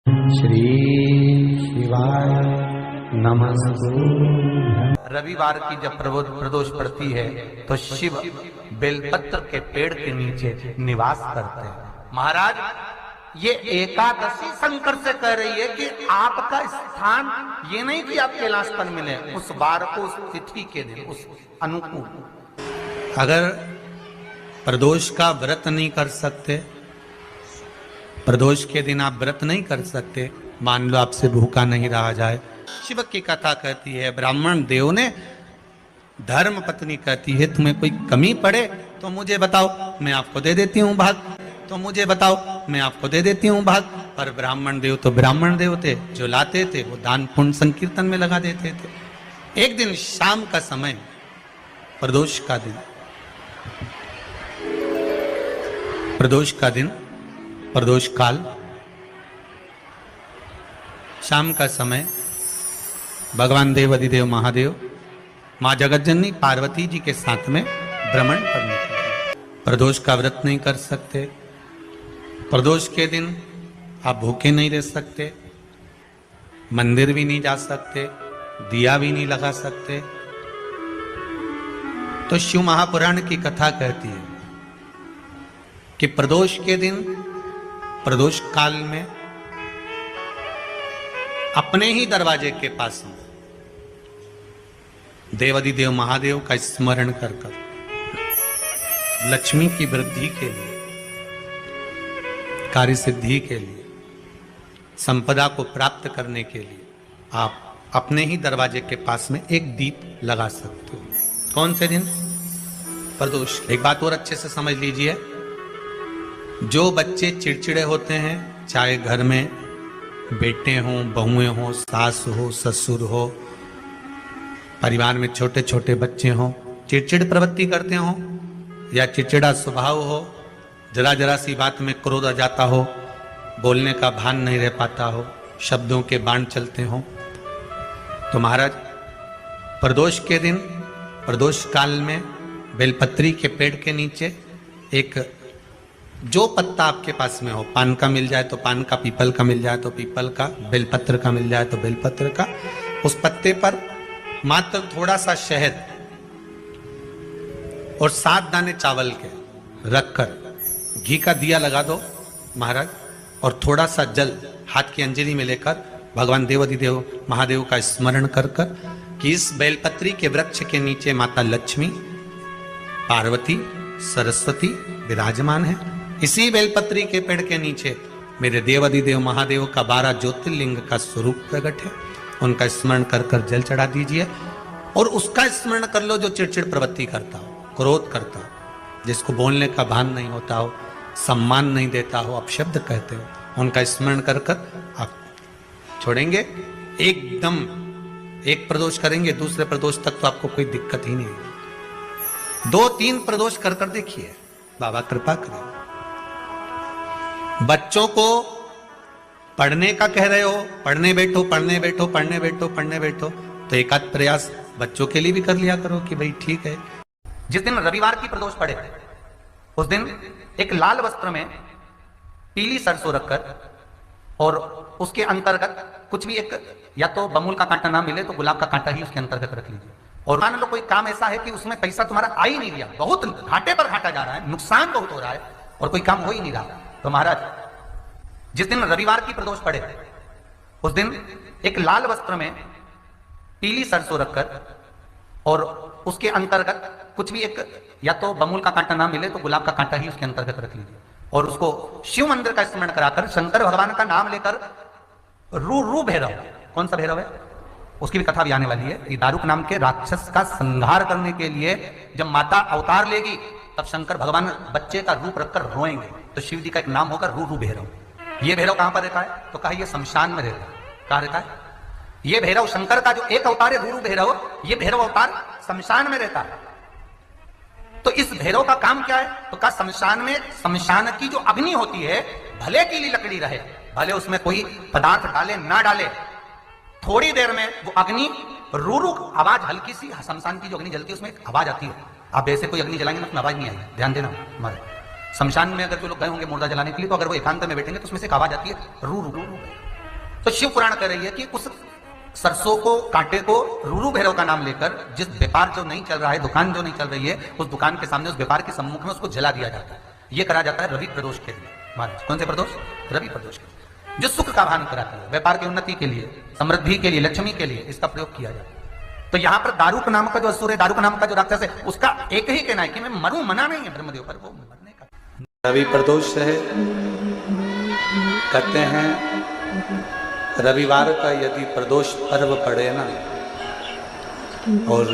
श्री शिवाय नमस्तु। रविवार की जब प्रदोष पड़ती है तो शिव बेलपत्र के पेड़ के नीचे निवास करते हैं। महाराज, ये एकादशी शंकर से कह रही है कि आपका स्थान ये नहीं कि आप कैलाश पर मिले, उस बार को, उस तिथि के दिन, उस अनुकूल। अगर प्रदोष का व्रत नहीं कर सकते, प्रदोष के दिन आप व्रत नहीं कर सकते, मान लो आपसे भूखा नहीं रहा जाए, शिव की कथा कहती है, ब्राह्मण देव ने धर्म पत्नी कहती है तुम्हें कोई कमी पड़े तो मुझे बताओ, मैं आपको दे देती हूँ भाग, तो मुझे बताओ, मैं आपको दे देती हूँ भाग। पर ब्राह्मण देव तो ब्राह्मण देव थे, जो लाते थे वो दान पुण्य संकीर्तन में लगा देते थे। एक दिन शाम का समय, प्रदोष का दिन, प्रदोष का दिन, प्रदोष काल, शाम का समय, भगवान देव अधिदेव महादेव माँ जगतजननी पार्वती जी के साथ में भ्रमण पर निकले। प्रदोष का व्रत नहीं कर सकते, प्रदोष के दिन आप भूखे नहीं रह सकते, मंदिर भी नहीं जा सकते, दिया भी नहीं लगा सकते। तो शिव महापुराण की कथा कहती है कि प्रदोष के दिन, प्रदोष काल में अपने ही दरवाजे के पास में देवाधिदेव महादेव का स्मरण कर लक्ष्मी की वृद्धि के लिए, कार्य सिद्धि के लिए, संपदा को प्राप्त करने के लिए आप अपने ही दरवाजे के पास में एक दीप लगा सकते हो। कौन से दिन? प्रदोष। एक बात और अच्छे से समझ लीजिए, जो बच्चे चिड़चिड़े होते हैं, चाहे घर में बेटे हों, बहुएं हों, सास हो, ससुर हो, परिवार में छोटे छोटे बच्चे हों, चिड़चिड़ प्रवृत्ति करते हों या चिड़चिड़ा स्वभाव हो, जरा जरा सी बात में क्रोध आ जाता हो, बोलने का भान नहीं रह पाता हो, शब्दों के बाण चलते हों, तो महाराज प्रदोष के दिन, प्रदोष काल में बेलपत्री के पेड़ के नीचे एक, जो पत्ता आपके पास में हो, पान का मिल जाए तो पान का, पीपल का मिल जाए तो पीपल का, बेलपत्र का मिल जाए तो बेलपत्र का, उस पत्ते पर मात्र थोड़ा सा शहद और 7 दाने चावल के रखकर घी का दिया लगा दो महाराज, और थोड़ा सा जल हाथ की अंजलि में लेकर भगवान देवाधिदेव महादेव का स्मरण कर कर कि इस बेलपत्री के वृक्ष के नीचे माता लक्ष्मी, पार्वती, सरस्वती विराजमान है। इसी बेलपत्री के पेड़ के नीचे मेरे देवाधिदेव महादेव का 12 ज्योतिर्लिंग का स्वरूप प्रकट है। उनका स्मरण कर कर जल चढ़ा दीजिए और उसका स्मरण कर लो जो चिड़चिड़ प्रवृत्ति करता हो, क्रोध करता हो, जिसको बोलने का भान नहीं होता हो, सम्मान नहीं देता हो, अपशब्द कहते हो, उनका स्मरण कर कर आप छोड़ेंगे। एकदम एक प्रदोष करेंगे, दूसरे प्रदोष तक तो आपको कोई दिक्कत ही नहीं है। 2-3 प्रदोष कर कर देखिए, बाबा कृपा करें। बच्चों को पढ़ने का कह रहे हो, पढ़ने बैठो, पढ़ने बैठो, पढ़ने बैठो, पढ़ने बैठो, तो एक आध प्रयास बच्चों के लिए भी कर लिया करो कि भाई ठीक है। जिस दिन रविवार की प्रदोष पड़े उस दिन एक लाल वस्त्र में पीली सरसों रखकर और उसके अंतर्गत कुछ भी, एक या तो बमुल का कांटा ना मिले तो गुलाब का कांटा ही उसके अंतर्गत रख लीजिए। और मान लो कोई काम ऐसा है कि उसमें पैसा तुम्हारा आ ही नहीं रहा, बहुत घाटे पर घाटा जा रहा है, नुकसान बहुत हो रहा है और कोई काम हो ही नहीं रहा, तो महाराज जिस दिन रविवार की प्रदोष पड़े उस दिन एक लाल वस्त्र में पीली सरसों रखकर और उसके अंतर्गत कुछ भी, एक या तो बमुल का कांटा ना मिले तो गुलाब का कांटा ही उसके अंतर्गत रख लीजिए और उसको शिव मंदिर का स्मरण कराकर शंकर भगवान का नाम लेकर रू भैरव, कौन सा भैरव है उसकी भी कथा भी आने वाली है। ये दारुक नाम के राक्षस का संहार करने के लिए जब माता अवतार लेगी तब शंकर भगवान बच्चे का रूप रखकर रोएंगे, तो शिव जी का एक नाम होगा रू भैरव। ये भैरव कहां पर रहता है? तो कहा ये शमशान में रहता है। कहां रहता है ये भैरव? शंकर का जो एक अवतार है रूरू भैरव, ये भैरव अवतार शमशान में रहता है। तो इस भैरव का काम क्या है? तो कहा शमशान में, शमशान की जो अग्नि होती है, भले की लकड़ी रहे, भले उसमें कोई पदार्थ डाले ना डाले, थोड़ी देर में वो अग्नि रूरू आवाज, हल्की सी शमशान की जो अग्नि जलती है उसमें आवाज आती है। आप ऐसे कोई अग्नि जलाएंगे ना उसमें आवाज नहीं आएगी, ध्यान देना। हमारे शमशान में अगर जो लोग गए होंगे मुर्दा जलाने के लिए, तो अगर वो एकांत में बैठेंगे तो उसमें से एक आवाज आती है रू रू रू रू। तो शिव पुराण कह रही है कि उस सरसों को, कांटे को रूरू भैरव का नाम लेकर जिस व्यापार जो नहीं चल रहा है, दुकान जो नहीं चल रही है, उस दुकान के सामने, उस व्यापार के सम्मुख में उसको जला दिया जाता है। यह करा जाता है रवि प्रदोष के लिए। महाराज कौन से प्रदोष? रवि प्रदोष के लिए, जो सुख का भान कराता है, व्यापार की उन्नति के लिए, समृद्धि के लिए, लक्ष्मी के लिए इसका प्रयोग किया जाता है। तो यहां पर दारूक नाम का जो असुर है, दारूक नाम का जो राक्षस है, उसका एक ही कहना है कि मैं मरूं, मना नहीं है ब्रह्मदेव पर, वो मरने का। रवि प्रदोष है, कहते हैं रविवार का यदि प्रदोष पर्व पड़े ना, और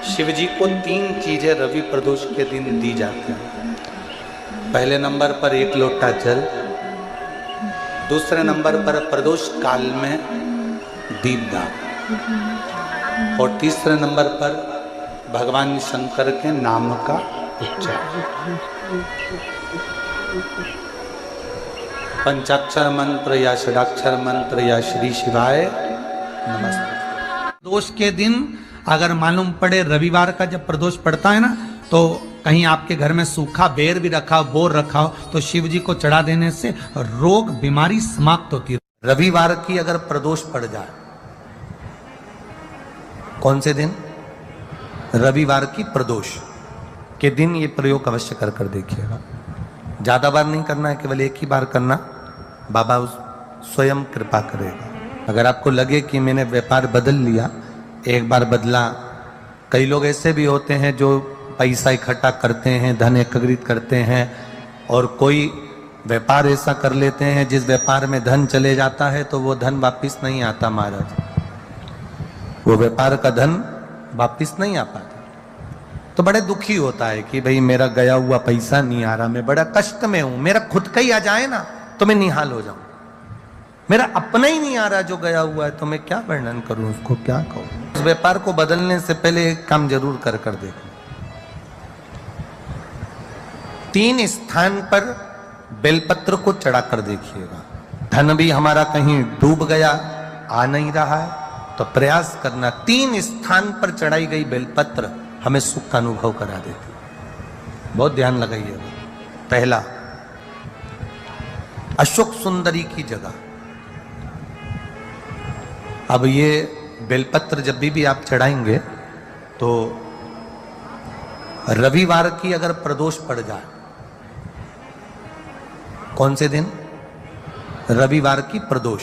शिव जी को 3 चीजें रवि प्रदोष के दिन दी जाती हैं। पहले नंबर पर 1 लोटा जल, दूसरे नंबर पर प्रदोष काल में दीपदान, और तीसरे नंबर पर भगवान शंकर के नाम का उच्चारण। पंचाक्षर मंत्र या षडाक्षर मंत्र या श्री शिवाय नमस्ते। प्रदोष के दिन अगर मालूम पड़े रविवार का जब प्रदोष पड़ता है ना, तो कहीं आपके घर में सूखा बेर भी रखा हो, बोर रखा हो, तो शिव जी को चढ़ा देने से रोग बीमारी समाप्त होती है। रविवार की अगर प्रदोष पड़ जाए, कौन से दिन? रविवार की प्रदोष के दिन ये प्रयोग अवश्य कर देखिएगा। ज्यादा बार नहीं करना है, केवल एक ही बार करना, बाबा स्वयं कृपा करेगा। अगर आपको लगे कि मैंने व्यापार बदल लिया, एक बार बदला, कई लोग ऐसे भी होते हैं जो पैसा इकट्ठा करते हैं, धन एकत्रित करते हैं, और कोई व्यापार ऐसा कर लेते हैं जिस व्यापार में धन चले जाता है तो वो धन वापिस नहीं आता महाराज, वो व्यापार का धन वापिस नहीं आ पाता। तो बड़े दुखी होता है कि भाई मेरा गया हुआ पैसा नहीं आ रहा, मैं बड़ा कष्ट में हूं, मेरा खुद का ही आ जाए ना तो मैं निहाल हो जाऊं, मेरा अपना ही नहीं आ रहा जो गया हुआ है, तो मैं क्या वर्णन करूं, उसको क्या कहूं। उस व्यापार को बदलने से पहले एक काम जरूर कर देखना। 3 स्थान पर बेलपत्र को चढ़ाकर देखिएगा। धन भी हमारा कहीं डूब गया, आ नहीं रहा है, तो प्रयास करना 3 स्थान पर चढ़ाई गई बेलपत्र हमें सुख का अनुभव करा देती है। बहुत ध्यान लगाइए। पहला, अशोक सुंदरी की जगह। अब ये बेलपत्र जब भी आप चढ़ाएंगे तो रविवार की अगर प्रदोष पड़ जाए, कौन से दिन? रविवार की प्रदोष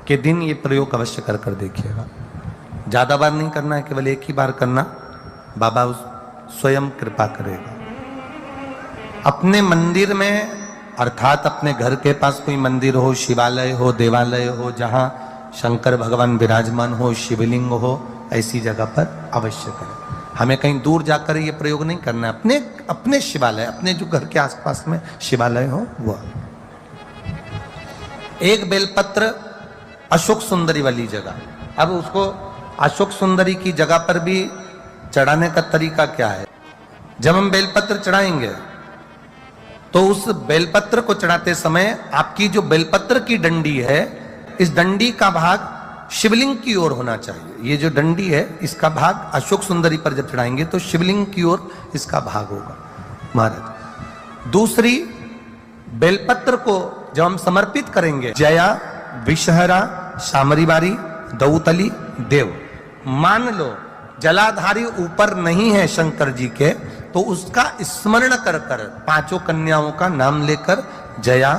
के दिन ये प्रयोग अवश्य कर देखिएगा। ज्यादा बार नहीं करना है, केवल एक ही बार करना, बाबा स्वयं कृपा करेगा। अपने मंदिर में, अर्थात अपने घर के पास कोई मंदिर हो, शिवालय हो, देवालय हो, जहां शंकर भगवान विराजमान हो, शिवलिंग हो, ऐसी जगह पर अवश्य करें। हमें कहीं दूर जाकर ये प्रयोग नहीं करना है, अपने शिवालय, अपने जो घर के आसपास में शिवालय हो वो। एक बेलपत्र अशोक सुंदरी वाली जगह। अब उसको अशोक सुंदरी की जगह पर भी चढ़ाने का तरीका क्या है? जब हम बेलपत्र चढ़ाएंगे तो उस बेलपत्र को चढ़ाते समय आपकी जो बेलपत्र की डंडी है, इस डंडी का भाग शिवलिंग की ओर होना चाहिए। ये जो डंडी है, इसका भाग अशोक सुंदरी पर जब चढ़ाएंगे तो शिवलिंग की ओर इसका भाग होगा महाराज। दूसरी, बेलपत्र को जब हम समर्पित करेंगे, जया, विषहरा, शामरीबारी, दौतली, देव, मान लो जलाधारी ऊपर नहीं है शंकर जी के, तो उसका स्मरण कर 5 कन्याओं का नाम लेकर जया,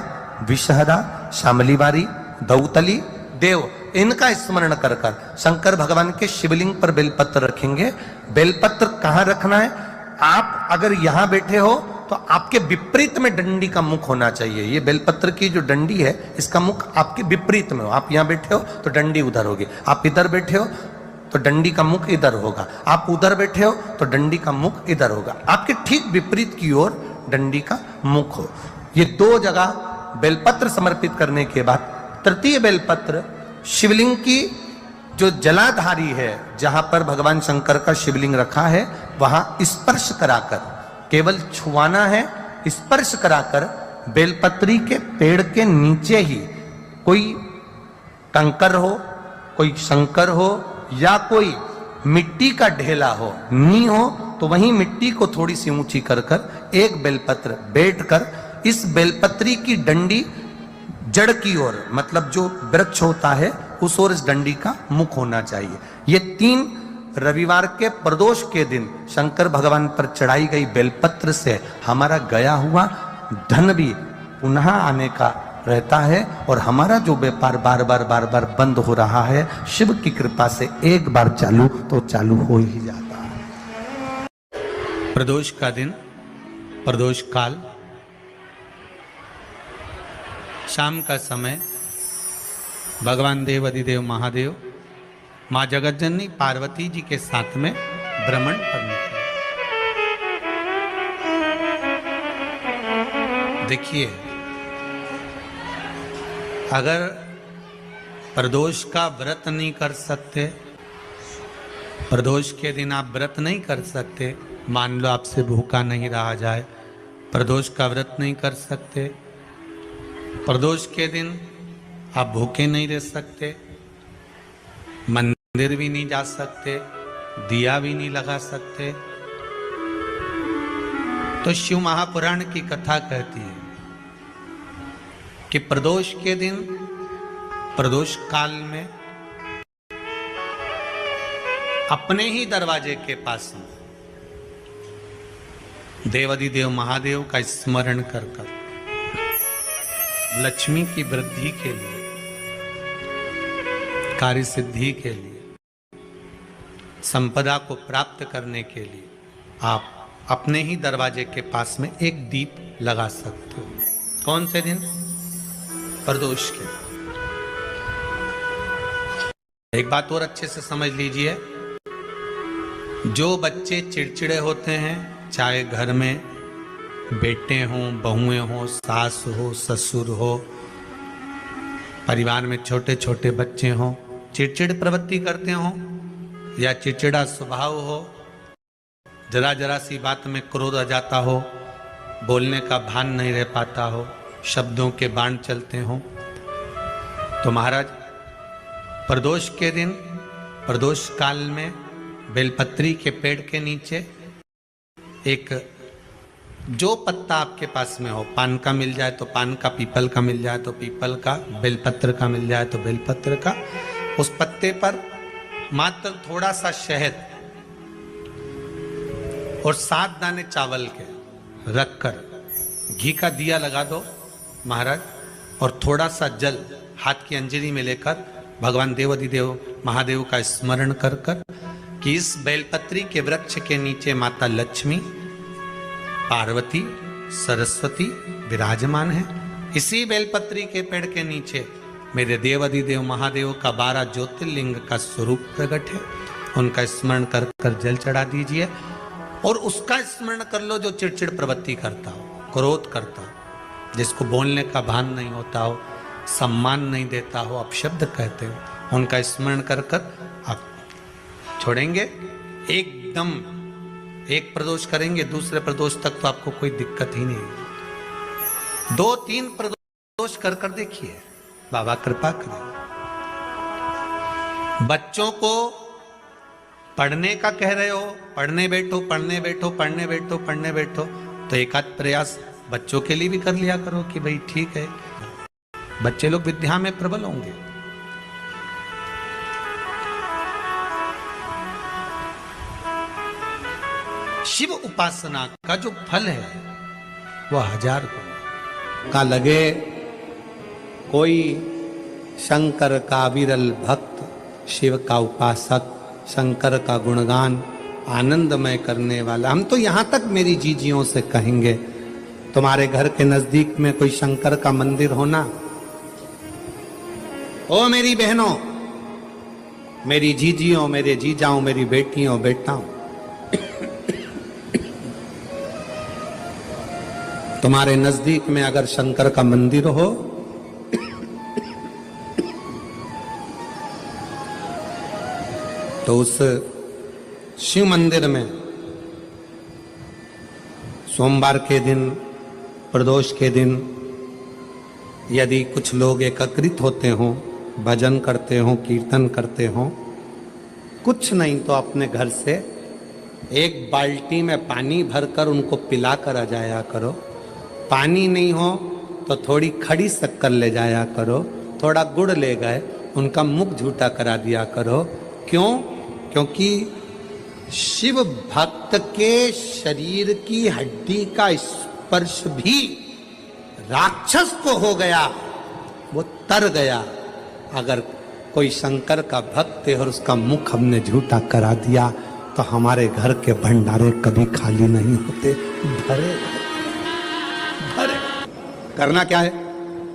विषहरा, शामलीबारी, दौतली, देव, इनका स्मरण कर शंकर भगवान के शिवलिंग पर बेलपत्र रखेंगे। बेलपत्र कहां रखना है? आप अगर यहां बैठे हो तो आपके विपरीत में डंडी का मुख होना चाहिए। ये बेलपत्र की जो डंडी है, इसका मुख आपके विपरीत में हो। आप यहां बैठे हो तो डंडी उधर होगी, आप इधर बैठे हो तो डंडी का मुख इधर होगा, आप उधर बैठे हो तो डंडी का मुख इधर होगा। आपके ठीक विपरीत की ओर डंडी का मुख हो। ये 2 जगह बेलपत्र समर्पित करने के बाद तृतीय बेलपत्र शिवलिंग की जो जलाधारी है, जहां पर भगवान शंकर का शिवलिंग रखा है, वहां स्पर्श कराकर, केवल छुआना है, स्पर्श कराकर बेलपत्री के पेड़ के नीचे ही कोई कंकर हो, कोई शंकर हो, या कोई मिट्टी का ढेला हो, नी हो, तो वहीं मिट्टी को थोड़ी सी ऊंची कर एक बेलपत्र बैठकर इस बेलपत्री की डंडी जड़ की ओर, मतलब जो वृक्ष होता है उस ओर इस डंडी का मुख होना चाहिए। ये 3 रविवार के प्रदोष के दिन शंकर भगवान पर चढ़ाई गई बेलपत्र से हमारा गया हुआ धन भी पुनः आने का रहता है, और हमारा जो व्यापार बार बार बंद हो रहा है, शिव की कृपा से एक बार चालू तो चालू हो ही जाता है। प्रदोष का दिन, प्रदोष काल, शाम का समय, भगवान देव अधिदेव महादेव माँ जगतजननी पार्वती जी के साथ में भ्रमण पर निकले। देखिए, अगर प्रदोष का व्रत नहीं कर सकते, प्रदोष के दिन आप व्रत नहीं कर सकते, मान लो आपसे भूखा नहीं रहा जाए, प्रदोष का व्रत नहीं कर सकते, प्रदोष के दिन आप भूखे नहीं रह सकते, मंदिर भी नहीं जा सकते, दिया भी नहीं लगा सकते, तो शिव महापुराण की कथा कहती है कि प्रदोष के दिन, प्रदोष काल में अपने ही दरवाजे के पास देवाधिदेव महादेव का स्मरण कर कर लक्ष्मी की वृद्धि के लिए, कार्य सिद्धि के लिए, संपदा को प्राप्त करने के लिए आप अपने ही दरवाजे के पास में एक दीप लगा सकते हो। कौन से दिन? प्रदोष के। एक बात और अच्छे से समझ लीजिए, जो बच्चे चिड़चिड़े होते हैं, चाहे घर में बेटे हों, बहुएं हों, सास हो, ससुर हो, परिवार में छोटे छोटे बच्चे हों, चिड़चिड़ प्रवृत्ति करते हों या चिड़चिड़ा स्वभाव हो, जरा जरा सी बात में क्रोध आ जाता हो, बोलने का भान नहीं रह पाता हो, शब्दों के बाण चलते हों, तो महाराज प्रदोष के दिन, प्रदोष काल में बेलपत्री के पेड़ के नीचे एक जो पत्ता आपके पास में हो, पान का मिल जाए तो पान का, पीपल का मिल जाए तो पीपल का, बेलपत्र का मिल जाए तो बेलपत्र का, उस पत्ते पर मात्र थोड़ा सा शहद और 7 दाने चावल के रखकर घी का दिया लगा दो महाराज, और थोड़ा सा जल हाथ की अंजलि में लेकर भगवान देवाधिदेव महादेव का स्मरण कर कर कि इस बेलपत्री के वृक्ष के नीचे माता लक्ष्मी, पार्वती, सरस्वती विराजमान है। इसी बेलपत्री के पेड़ के नीचे मेरे देवाधिदेव महादेव का 12 ज्योतिर्लिंग का स्वरूप प्रकट है। उनका स्मरण कर कर जल चढ़ा दीजिए, और उसका स्मरण कर लो जो चिड़चिड़ प्रवृत्ति करता हो, क्रोध करता हो, जिसको बोलने का भान नहीं होता हो, सम्मान नहीं देता हो, अपशब्द कहते हो, उनका स्मरण कर कर आप छोड़ेंगे। एकदम एक प्रदोष करेंगे, दूसरे प्रदोष तक तो आपको कोई दिक्कत ही नहीं। 2-3 प्रदोष कर कर देखिए, बाबा कृपा करें। बच्चों को पढ़ने का कह रहे हो, पढ़ने बैठो, पढ़ने बैठो, पढ़ने बैठो, पढ़ने बैठो, तो एक आध प्रयास बच्चों के लिए भी कर लिया करो कि भाई ठीक है, बच्चे लोग विद्या में प्रबल होंगे। शिव उपासना का जो फल है वह 1000 गुना का लगे। कोई शंकर का विरल भक्त, शिव का उपासक, शंकर का गुणगान आनंदमय करने वाला, हम तो यहां तक मेरी जीजियों से कहेंगे, तुम्हारे घर के नजदीक में कोई शंकर का मंदिर होना, ओ मेरी बहनों, मेरी जीजियों, मेरे जीजाओं, मेरी बेटियों, बेटाओं, तुम्हारे नजदीक में अगर शंकर का मंदिर हो तो उस शिव मंदिर में सोमवार के दिन, प्रदोष के दिन यदि कुछ लोग एकत्रित होते हों, भजन करते हों, कीर्तन करते हों, कुछ नहीं तो अपने घर से एक बाल्टी में पानी भरकर उनको पिला कर आ जाया करो। पानी नहीं हो तो थोड़ी खड़ी शक्कर ले जाया करो, थोड़ा गुड़ ले गए, उनका मुख झूठा करा दिया करो। क्यों? क्योंकि शिव भक्त के शरीर की हड्डी का स्पर्श भी राक्षस को हो गया, वो तर गया। अगर कोई शंकर का भक्त है और उसका मुख हमने झूठा करा दिया तो हमारे घर के भंडारे कभी खाली नहीं होते, भरे भरे। करना क्या है?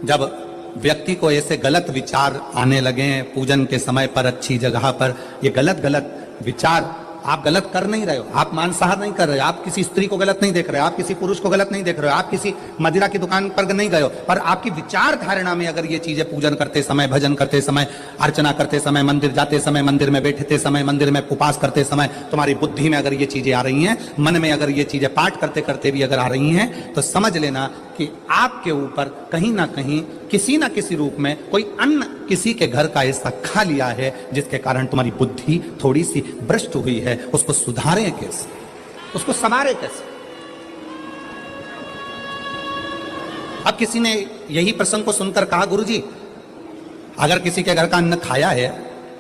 जब व्यक्ति को ऐसे गलत विचार आने लगे हैं पूजन के समय पर, अच्छी जगह पर, ये गलत गलत विचार, आप गलत कर नहीं रहे हो, आप मांसाहार नहीं कर रहे हो, आप किसी स्त्री को गलत नहीं देख रहे हो, आप किसी पुरुष को गलत नहीं देख रहे हो, आप किसी मदिरा की दुकान पर नहीं गए हो, पर आपकी विचार धारणा में अगर ये चीजें पूजन करते समय, भजन करते समय, अर्चना करते समय, मंदिर जाते समय, मंदिर में बैठते समय, मंदिर में उपवास करते समय तुम्हारी बुद्धि में अगर ये चीजें आ रही हैं, मन में अगर ये चीजें पाठ करते करते भी अगर आ रही हैं, तो समझ लेना कि आपके ऊपर कहीं ना कहीं किसी ना किसी रूप में कोई अन्न किसी के घर का ऐसा खा लिया है जिसके कारण तुम्हारी बुद्धि थोड़ी सी भ्रष्ट हुई है। उसको सुधारें कैसे, उसको संवारें कैसे? अब किसी ने यही प्रसंग को सुनकर कहा, गुरुजी अगर किसी के घर का अन्न खाया है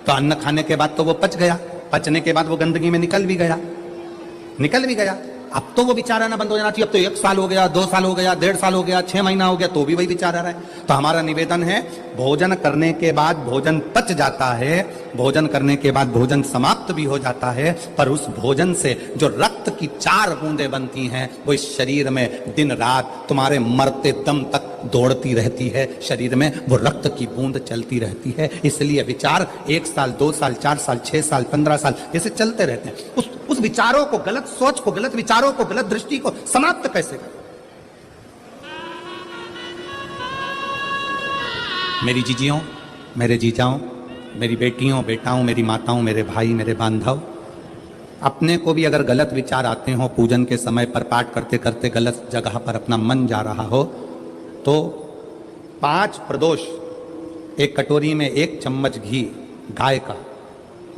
तो अन्न खाने के बाद तो वो पच गया, पचने के बाद वो गंदगी में निकल भी गया, अब तो वो विचार आना बंद हो जाना चाहिए। अब तो 1 साल हो गया, 2 साल हो गया, 1.5 साल हो गया, 6 महीना हो गया, तो भी वही विचार आ रहा है। तो हमारा निवेदन है, भोजन करने के बाद भोजन पच जाता है, भोजन करने के बाद भोजन समाप्त भी हो जाता है, पर उस भोजन से जो रक्त की 4 बूंदें बनती हैं वो इस शरीर में दिन रात तुम्हारे मरते दम तक दौड़ती रहती है, शरीर में वो रक्त की बूंद चलती रहती है। इसलिए विचार 1 साल, 2 साल, 4 साल, 6 साल, 15 साल जैसे चलते रहते हैं। उस विचारों को, गलत सोच को, गलत विचारों को, गलत दृष्टि को समाप्त कैसे करें? मेरी जीजियों, मेरे जीजाओं, मेरी बेटियों, बेटाओं, मेरी माताओं, मेरे भाई, मेरे बांधव, अपने को भी अगर गलत विचार आते हो, पूजन के समय पर पाठ करते करते गलत जगह पर अपना मन जा रहा हो, तो 5 प्रदोष, एक कटोरी में 1 चम्मच घी गाय का,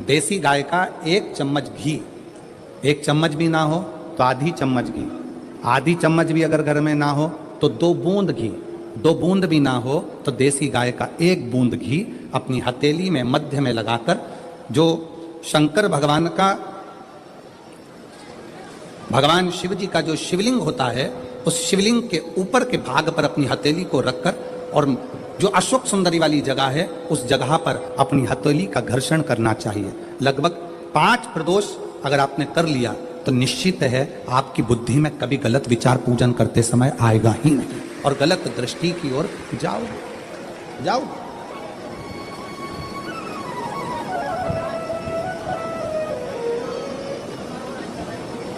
देसी गाय का 1 चम्मच घी, 1 चम्मच भी ना हो तो आधी चम्मच घी, आधी चम्मच भी अगर घर में ना हो तो 2 बूंद घी, 2 बूंद भी ना हो तो देसी गाय का 1 बूंद घी अपनी हथेली में मध्य में लगाकर, जो शंकर भगवान का, भगवान शिव जी का जो शिवलिंग होता है, उस शिवलिंग के ऊपर के भाग पर अपनी हथेली को रखकर, और जो अशोक सुंदरी वाली जगह है उस जगह पर अपनी हथेली का घर्षण करना चाहिए। लगभग 5 प्रदोष अगर आपने कर लिया तो निश्चित है आपकी बुद्धि में कभी गलत विचार पूजन करते समय आएगा ही नहीं, और गलत दृष्टि की ओर जाओ।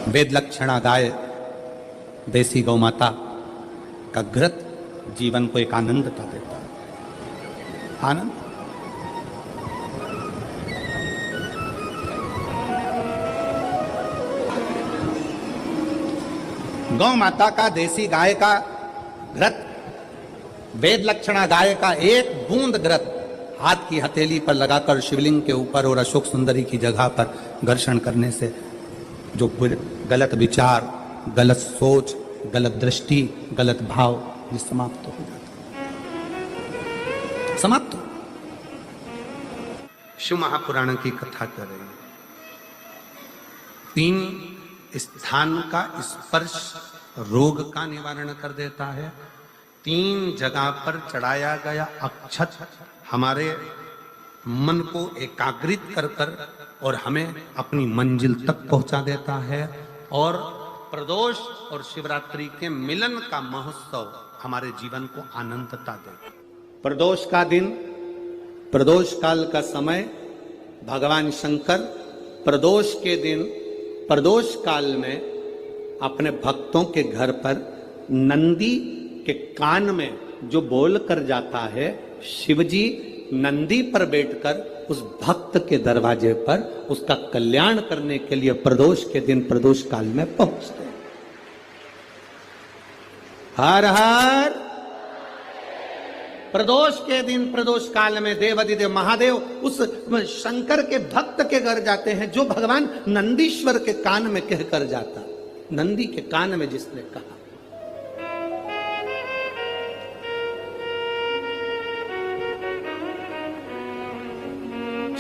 वेद लक्षणा गाय, देसी गौ माता का घृत जीवन को एक आनंदता देता है, आनंद। गौ माता का, देसी गाय का घृत, वेद लक्षणा गाय का 1 बूंद घृत हाथ की हथेली पर लगाकर शिवलिंग के ऊपर और अशोक सुंदरी की जगह पर घर्षण करने से जो गलत विचार, गलत सोच, गलत दृष्टि, गलत भाव ये समाप्त हो जाता है, समाप्त हो। शिव महापुराण की कथा कर रहे हैं। 3 स्थान का स्पर्श रोग का निवारण कर देता है। 3 जगह पर चढ़ाया गया अक्षत हमारे मन को एकाग्रित कर और हमें अपनी मंजिल तक पहुंचा देता है। और प्रदोष और शिवरात्रि के मिलन का महोत्सव हमारे जीवन को आनंदता देता है। प्रदोष का दिन, प्रदोष काल का समय, भगवान शंकर प्रदोष के दिन, प्रदोष काल में अपने भक्तों के घर पर नंदी के कान में जो बोल कर जाता है, शिवजी नंदी पर बैठकर उस भक्त के दरवाजे पर उसका कल्याण करने के लिए प्रदोष के दिन, प्रदोष काल में पहुंचते हैं। हर हर। प्रदोष के दिन, प्रदोष काल में देवाधिदेव महादेव उस शंकर के भक्त के घर जाते हैं जो भगवान नंदीश्वर के कान में कहकर जाता, नंदी के कान में जिसने कहा।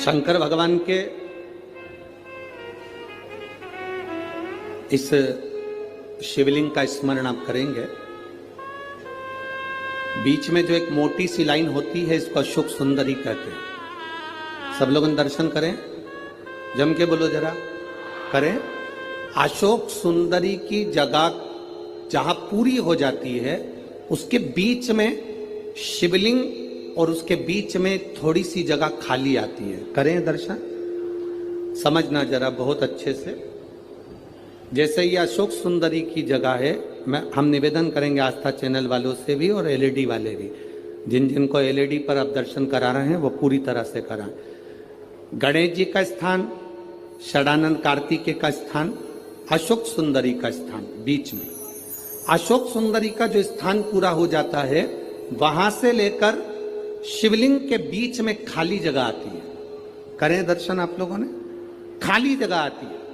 शंकर भगवान के इस शिवलिंग का स्मरण आप करेंगे। बीच में जो एक मोटी सी लाइन होती है इसको अशोक सुंदरी कहते हैं। सब लोग दर्शन करें, जम के बोलो जरा, करें। अशोक सुंदरी की जगह जहां पूरी हो जाती है उसके बीच में शिवलिंग और उसके बीच में थोड़ी सी जगह खाली आती है। करें दर्शन, समझना जरा बहुत अच्छे से। जैसे ये अशोक सुंदरी की जगह है, हम निवेदन करेंगे आस्था चैनल वालों से भी और एलईडी वाले भी, जिन जिनको एलईडी पर आप दर्शन करा रहे हैं वो पूरी तरह से कराएं। गणेश जी का स्थान, षडानंद कार्तिकेय का स्थान, अशोक सुंदरी का स्थान बीच में। अशोक सुंदरी का जो स्थान पूरा हो जाता है वहां से लेकर शिवलिंग के बीच में खाली जगह आती है। करें दर्शन आप लोगों ने, खाली जगह आती है।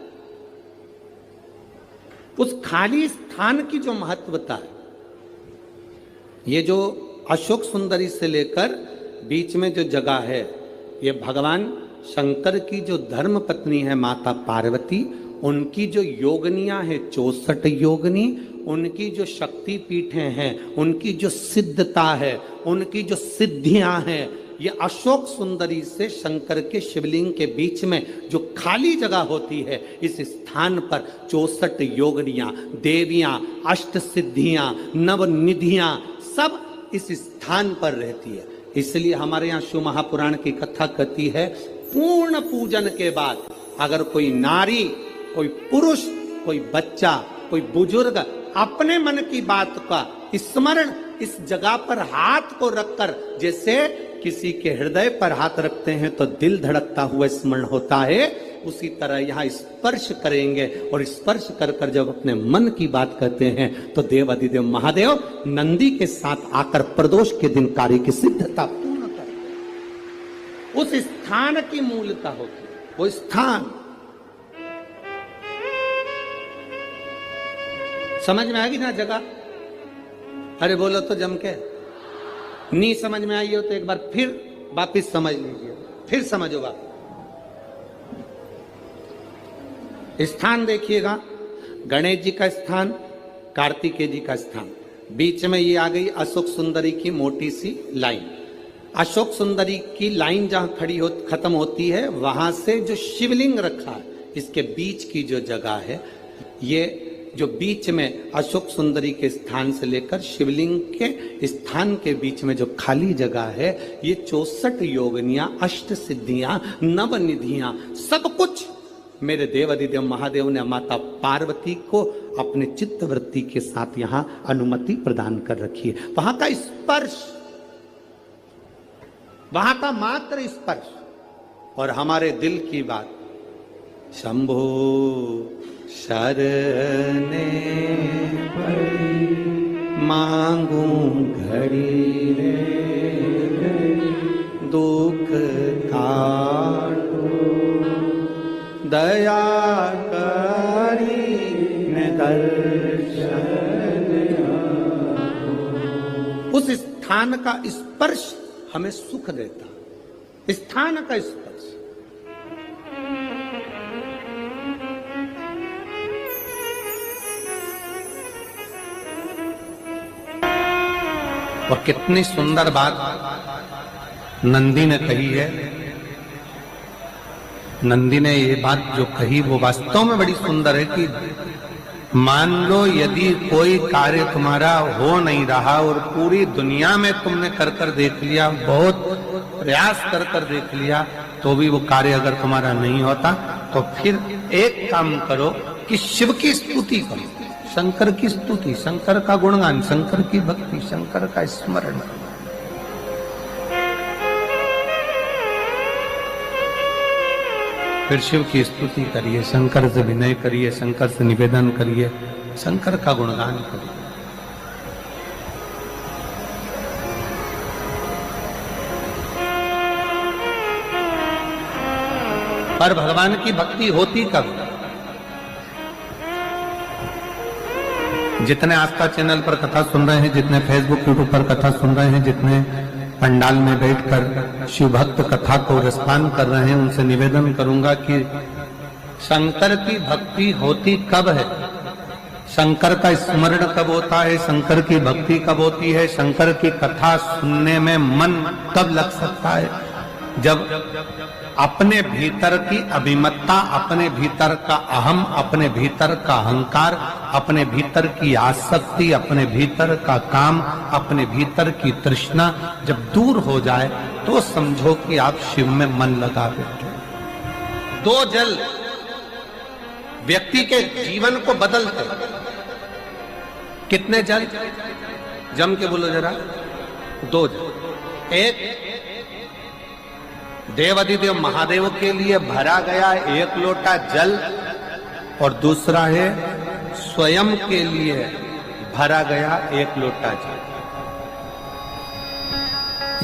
उस खाली स्थान की जो महत्वता है, ये जो अशोक सुंदरी से लेकर बीच में जो जगह है, ये भगवान शंकर की जो धर्म पत्नी है माता पार्वती, उनकी जो योगनियां है 64 योगनी, उनकी जो शक्ति पीठें हैं, उनकी जो सिद्धता है, उनकी जो सिद्धियां हैं, ये अशोक सुंदरी से शंकर के शिवलिंग के बीच में जो खाली जगह होती है, इस स्थान पर 64 योगनियां, देवियां, अष्ट सिद्धियां, नवनिधियां सब इस स्थान पर रहती है। इसलिए हमारे यहाँ शिव महापुराण की कथा कहती है, पूर्ण पूजन के बाद अगर कोई नारी, कोई पुरुष, कोई बच्चा, कोई बुजुर्ग अपने मन की बात का स्मरण इस जगह पर हाथ को रखकर, जैसे किसी के हृदय पर हाथ रखते हैं तो दिल धड़कता हुआ स्मरण होता है, उसी तरह यहाँ स्पर्श करेंगे और स्पर्श कर कर जब अपने मन की बात कहते हैं तो देवाधिदेव महादेव नंदी के साथ आकर प्रदोष के दिन कार्य की सिद्धता पूर्ण करते। उस स्थान की मूलता होती है, वो स्थान। समझ में आएगी ना जगह? अरे बोलो तो जम के। नहीं समझ में आई हो तो एक बार फिर वापिस समझ लीजिए, फिर समझो वापिस। स्थान देखिएगा, गणेश जी का स्थान, कार्तिकेय जी का स्थान, बीच में ये आ गई अशोक सुंदरी की मोटी सी लाइन। अशोक सुंदरी की लाइन जहां खत्म होती है, वहां से जो शिवलिंग रखा है, इसके बीच की जो जगह है, ये जो बीच में अशोक सुंदरी के स्थान से लेकर शिवलिंग के स्थान के बीच में जो खाली जगह है, ये 64 योगनियां, अष्ट सिद्धियां, नवनिधियां, सब कुछ मेरे देवाधिदेव महादेव ने माता पार्वती को अपने चित्तवृत्ति के साथ यहां अनुमति प्रदान कर रखी है। वहां का स्पर्श, वहां का मात्र स्पर्श और हमारे दिल की बात, शंभो शरणे पड़ी मांगू घड़ी रे, दुख काटो दया करी ने दर्शन। उस स्थान का स्पर्श हमें सुख देता, स्थान का स्पर्श। और कितनी सुंदर बात नंदी ने कही है। नंदी ने ये बात जो कही वो वास्तव में बड़ी सुंदर है कि मान लो यदि कोई कार्य तुम्हारा हो नहीं रहा और पूरी दुनिया में तुमने कर कर देख लिया, बहुत प्रयास कर कर देख लिया, तो भी वो कार्य अगर तुम्हारा नहीं होता, तो फिर एक काम करो कि शिव की स्तुति करो, शंकर की स्तुति, शंकर का गुणगान, शंकर की भक्ति, शंकर का स्मरण। फिर शिव की स्तुति करिए, शंकर से विनय करिए, शंकर से निवेदन करिए, शंकर का गुणगान करिए। पर भगवान की भक्ति होती कब? जितने आस्था चैनल पर कथा सुन रहे हैं, जितने फेसबुक यूट्यूब पर कथा सुन रहे हैं, जितने पंडाल में बैठकर शिव भक्त कथा को रसपान कर रहे हैं, उनसे निवेदन करूंगा कि शंकर की भक्ति होती कब है, शंकर का स्मरण कब होता है, शंकर की भक्ति कब होती है, शंकर की कथा सुनने में मन कब लग सकता है, जब अपने भीतर की अभिमत्ता, अपने भीतर का अहम, अपने भीतर का अहंकार, अपने भीतर की आसक्ति, अपने भीतर का काम, अपने भीतर की तृष्णा जब दूर हो जाए तो समझो कि आप शिव में मन लगा बैठे। दो जल व्यक्ति के जीवन को बदलते। कितने जल? जम के बोलो जरा। दो जल। एक देवाधिदेव महादेव के लिए भरा गया एक लोटा जल और दूसरा है स्वयं के लिए भरा गया एक लोटा जल।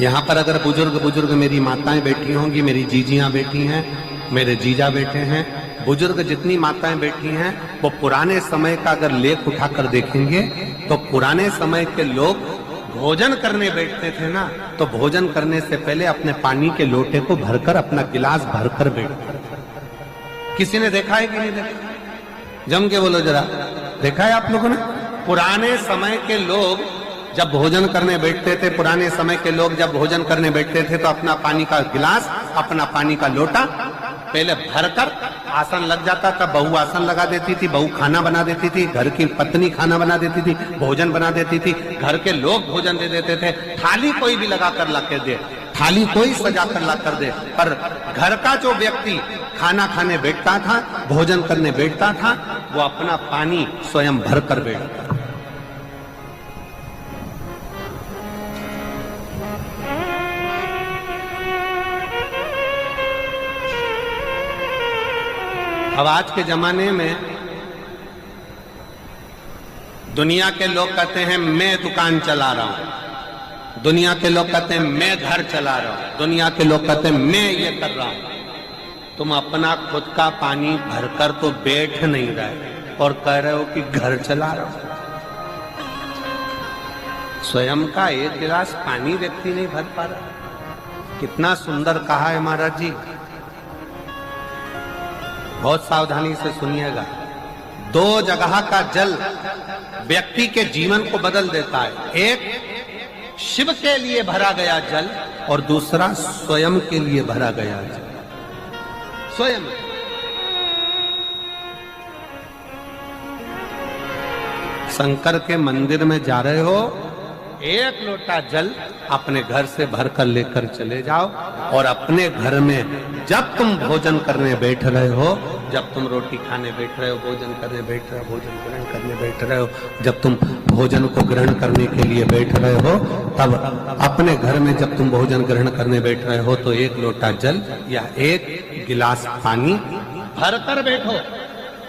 यहां पर अगर बुजुर्ग मेरी माताएं बैठी होंगी, मेरी जीजियां बैठी हैं, मेरे जीजा बैठे हैं, बुजुर्ग जितनी माताएं बैठी हैं वो पुराने समय का अगर लेख उठाकर देखेंगे तो पुराने समय के लोग भोजन करने बैठते थे ना, तो भोजन करने से पहले अपने पानी के लोटे को भरकर, अपना गिलास भरकर बैठते थे। किसी ने देखा है कि नहीं देखा? जम के बोलो जरा, देखा है आप लोगों ने? पुराने समय के लोग जब भोजन करने बैठते थे, पुराने समय के लोग जब भोजन करने बैठते थे तो अपना पानी का गिलास, अपना पानी का लोटा पहले भरकर आसन लग जाता था। बहू आसन लगा देती थी, बहू खाना बना देती थी, घर की पत्नी खाना बना देती थी, भोजन बना देती थी, घर के लोग भोजन दे देते थे। थाली कोई भी लगा कर ला कर दे, थाली कोई सजा कर ला कर दे, पर घर का जो व्यक्ति खाना खाने बैठता था, भोजन करने बैठता था, वो अपना पानी स्वयं भर कर बैठता था। अब आज के जमाने में दुनिया के लोग कहते हैं मैं दुकान चला रहा हूं, दुनिया के लोग कहते हैं मैं घर चला रहा हूं, दुनिया के लोग कहते हैं मैं ये कर रहा हूं। तुम अपना खुद का पानी भरकर तो बैठ नहीं रहे और कह रहे हो कि घर चला रहा हूं। स्वयं का एक गिलास पानी व्यक्ति नहीं भर पा रहा। कितना सुंदर कहा है महाराज जी। बहुत सावधानी से सुनिएगा। दो जगह का जल व्यक्ति के जीवन को बदल देता है। एक शिव के लिए भरा गया जल और दूसरा स्वयं के लिए भरा गया जल। स्वयं शंकर के मंदिर में जा रहे हो, एक लोटा जल अपने घर से भरकर लेकर चले जाओ और अपने घर में जब तुम भोजन करने बैठ रहे हो, जब तुम रोटी खाने बैठ रहे हो, भोजन करने बैठ रहे हो, भोजन ग्रहण करने बैठ रहे हो, जब तुम भोजन को ग्रहण करने के लिए बैठ रहे हो, तब अपने घर में जब तुम भोजन ग्रहण करने बैठ रहे हो तो एक लोटा जल या एक गिलास पानी भरकर बैठो।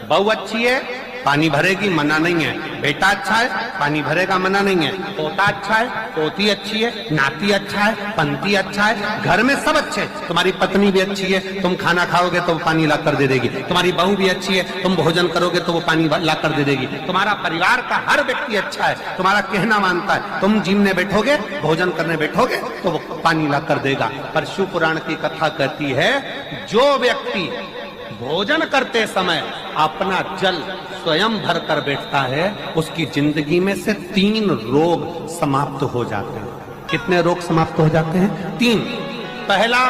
बहू अच्छी है, पानी भरेगी, मना नहीं है। बेटा अच्छा है, पानी भरेगा, मना नहीं है। पोता अच्छा है, पोती अच्छी है, नाती अच्छा है, पंती अच्छा है, घर में सब अच्छे। तुम्हारी पत्नी भी अच्छी है, तुम खाना खाओगे तो वो पानी ला कर दे देगी। तुम्हारी बहू भी अच्छी है, तुम भोजन करोगे तो वो पानी ला कर दे देगी। तुम्हारा परिवार का हर व्यक्ति अच्छा है, तुम्हारा कहना मानता है। तुम जिमने बैठोगे, भोजन करने बैठोगे तो वो पानी ला कर देगा। पर शिव पुराण की कथा कहती है, जो व्यक्ति भोजन करते समय अपना जल स्वयं भर कर बैठता है, उसकी जिंदगी में से 3 रोग समाप्त हो जाते हैं। कितने रोग समाप्त हो जाते हैं? 3। पहला,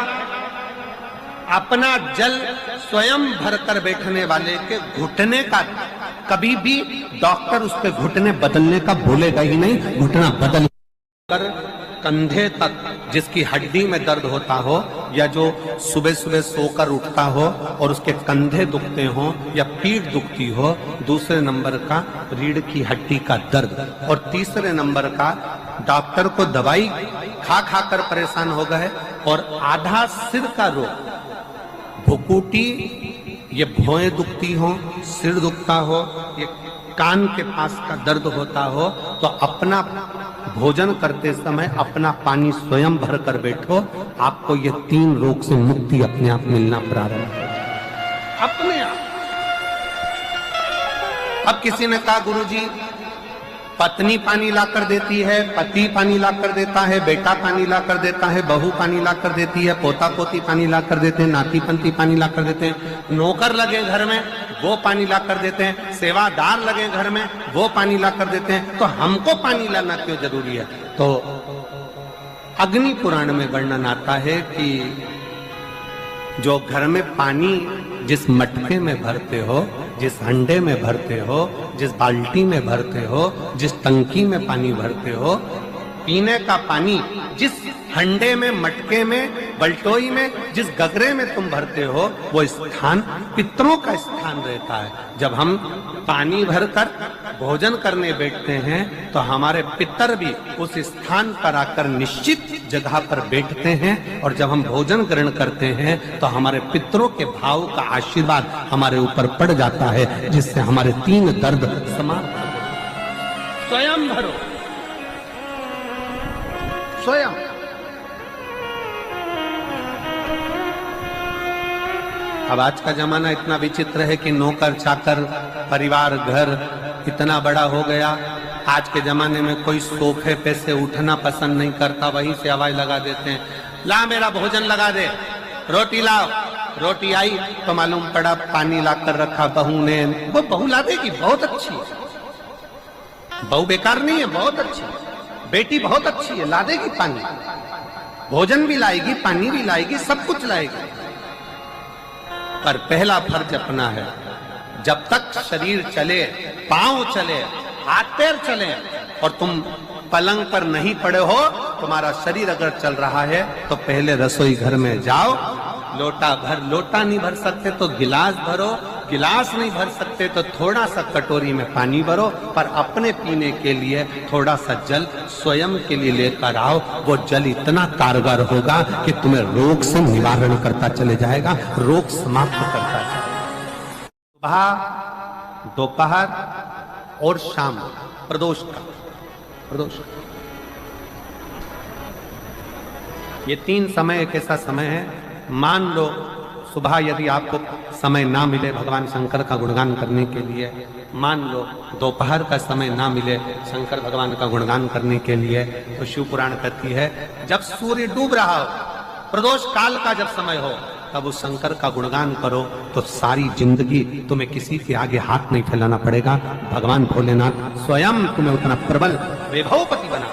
अपना जल स्वयं भर कर बैठने वाले के घुटने का कभी भी डॉक्टर उसके घुटने बदलने का बोलेगा ही नहीं। घुटना बदल कर कंधे तक जिसकी हड्डी में दर्द होता हो, या जो सुबह सुबह सोकर उठता हो और उसके कंधे दुखते हो या पीठ दुखती हो। दूसरे नंबर का रीढ़ की हड्डी का दर्द। और तीसरे नंबर का डॉक्टर को दवाई खा खा कर परेशान हो गए। और आधा सिर का रोग, भुकुटी, ये भौएं दुखती हो, सिर दुखता हो, ये कान के पास का दर्द होता हो, तो अपना भोजन करते समय अपना पानी स्वयं भर कर बैठो। आपको ये 3 रोग से मुक्ति अपने आप मिलना प्रारंभ हो, अपने आप। अब किसी ने कहा, गुरुजी पत्नी पानी ला कर देती है, पति पानी ला कर देता है, बेटा पानी ला कर देता है, बहू पानी ला कर देती है, पोता पोती पानी ला कर देते हैं, नाती पंती पानी ला कर देते हैं, नौकर लगे घर में वो पानी ला कर देते हैं, सेवादार लगे घर में वो पानी ला कर देते हैं। तो हमको पानी लाना क्यों जरूरी है? तो अग्नि पुराण में वर्णन आता है कि जो घर में पानी जिस मटके में भरते हो, जिस हंडे में भरते हो, जिस बाल्टी में भरते हो, जिस टंकी में पानी भरते हो, पीने का पानी जिस हंडे में, मटके में, बल्टोई में, जिस गगरे में तुम भरते हो, वो स्थान पितरों का स्थान रहता है। जब हम पानी भरकर भोजन करने बैठते हैं तो हमारे पितर भी उस स्थान पर आकर निश्चित जगह पर बैठते हैं, और जब हम भोजन ग्रहण करते हैं तो हमारे पितरों के भाव का आशीर्वाद हमारे ऊपर पड़ जाता है, जिससे हमारे 3 दर्द समाप्त हो जाते। स्वयं भरो, स्वयं। अब आज का जमाना इतना विचित्र है कि नौकर चाकर, परिवार, घर इतना बड़ा हो गया। आज के जमाने में कोई सोफे पे से उठना पसंद नहीं करता, वहीं से आवाज लगा देते हैं, ला मेरा भोजन लगा दे, रोटी लाओ। रोटी आई तो मालूम पड़ा पानी ला कर रखा बहू ने। वो बहू ला देगी, बहुत अच्छी है, बहू बेकार नहीं है, बहुत अच्छी है, बेटी बहुत अच्छी है, ला देगी पानी, भोजन भी लाएगी, पानी भी लाएगी, सब कुछ लाएगी। पर पहला फर्ज अपना है, जब तक शरीर चले, पांव चले, हाथ पैर चले और तुम पलंग पर नहीं पड़े हो, तुम्हारा शरीर अगर चल रहा है तो पहले रसोई घर में जाओ, लोटा भर, लोटा नहीं भर सकते तो गिलास भरो, गिलास नहीं भर सकते तो थोड़ा सा कटोरी में पानी भरो, पर अपने पीने के लिए थोड़ा सा जल स्वयं के लिए लेकर आओ। वो जल इतना कारगर होगा कि तुम्हें रोग से निवारण करता चले जाएगा, रोग समाप्त करता जाएगा। सुबह, दोपहर और शाम प्रदोष का, प्रदोष, ये 3 समय एक ऐसा समय है। मान लो सुबह यदि आपको समय ना मिले भगवान शंकर का गुणगान करने के लिए, मान लो दोपहर का समय ना मिले शंकर भगवान का गुणगान करने के लिए, तो शिव पुराण कहती है जब सूर्य डूब रहा हो, प्रदोष काल का जब समय हो, तब उस शंकर का गुणगान करो तो सारी जिंदगी तुम्हें किसी के आगे हाथ नहीं फैलाना पड़ेगा। भगवान भोलेनाथ स्वयं तुम्हें उतना प्रबल वैभवपति बना